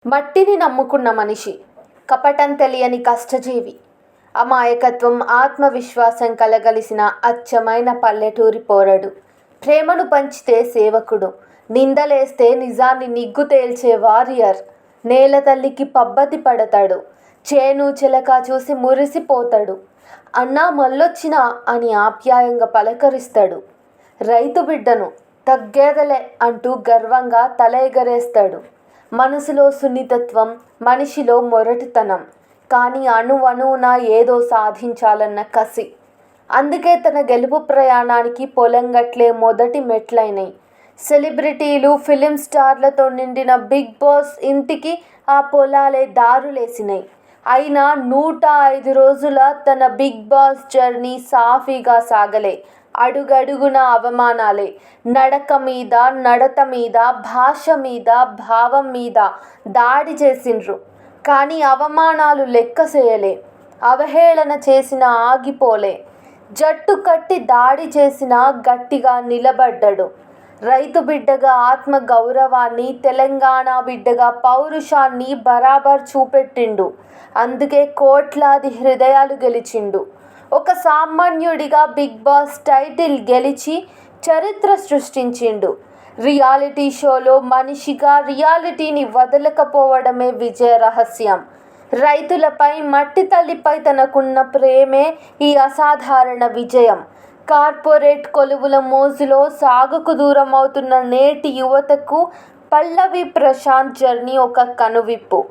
మట్టిని నమ్ముకున్న మనిషి, కపటం తెలియని కష్టజీవి, అమాయకత్వం ఆత్మవిశ్వాసం కలగలిసిన అచ్చమైన పల్లెటూరి పోరడు, ప్రేమను పంచితే సేవకుడు, నిందలేస్తే నిజాన్ని నిగ్గు తేల్చే వారియర్, నేల తల్లికి పబ్బతి పడతాడు, చేను చిలక చూసి మురిసిపోతాడు, అన్నా మళ్ళొచ్చినా అని ఆప్యాయంగా పలకరిస్తాడు, రైతు బిడ్డను తగ్గేదలే అంటూ గర్వంగా తల ఎగరేస్తాడు. మనసులో సున్నితత్వం, మనిషిలో మొరటుతనం, కానీ అణువణువున ఏదో సాధించాలన్న కసి. అందుకే తన గెలుపు ప్రయాణానికి పొలం గట్లే మొదటి మెట్లయినాయి. సెలబ్రిటీలు, ఫిలిం స్టార్లతో నిండిన బిగ్ బాస్ ఇంటికి ఆ పొలాలే దారులేసినాయి. అయినా 105 రోజుల తన బిగ్ బాస్ జర్నీ సాఫీగా సాగలే. అడుగడుగున అవమానాలే. నడక మీద, నడత మీద, భాష మీద, భావం మీద దాడి చేసిండ్రు. కానీ అవమానాలు లెక్క చేయలే. అవహేళన చేసిన ఆగిపోలే. జట్టు కట్టి దాడి చేసినా గట్టిగా నిలబడ్డాడు. రైతు బిడ్డగా ఆత్మ గౌరవాన్ని, తెలంగాణ బిడ్డగా పౌరుషాన్ని బరాబర్ చూపెట్టిండు. అందుకే కోట్లాది హృదయాలు గెలిచిండు. ఒక సామాన్యుడిగా బిగ్ బాస్ టైటిల్ గెలిచి చరిత్ర సృష్టించిండు. రియాలిటీ షోలో మనిషిగా రియాలిటీని వదలకపోవడమే విజయ రహస్యం. రైతులపై, మట్టి తల్లిపై తనకున్న ప్రేమే ఈ అసాధారణ విజయం. కార్పొరేట్ కొలువుల మోజులో సాగుకు దూరమవుతున్న నేటి యువతకు పల్లవి ప్రశాంత్ జర్నీ ఒక కనువిప్పు.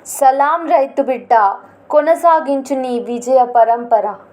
సలాం రైతు బిడ్డ, కొనసాగించు నీ విజయ పరంపర.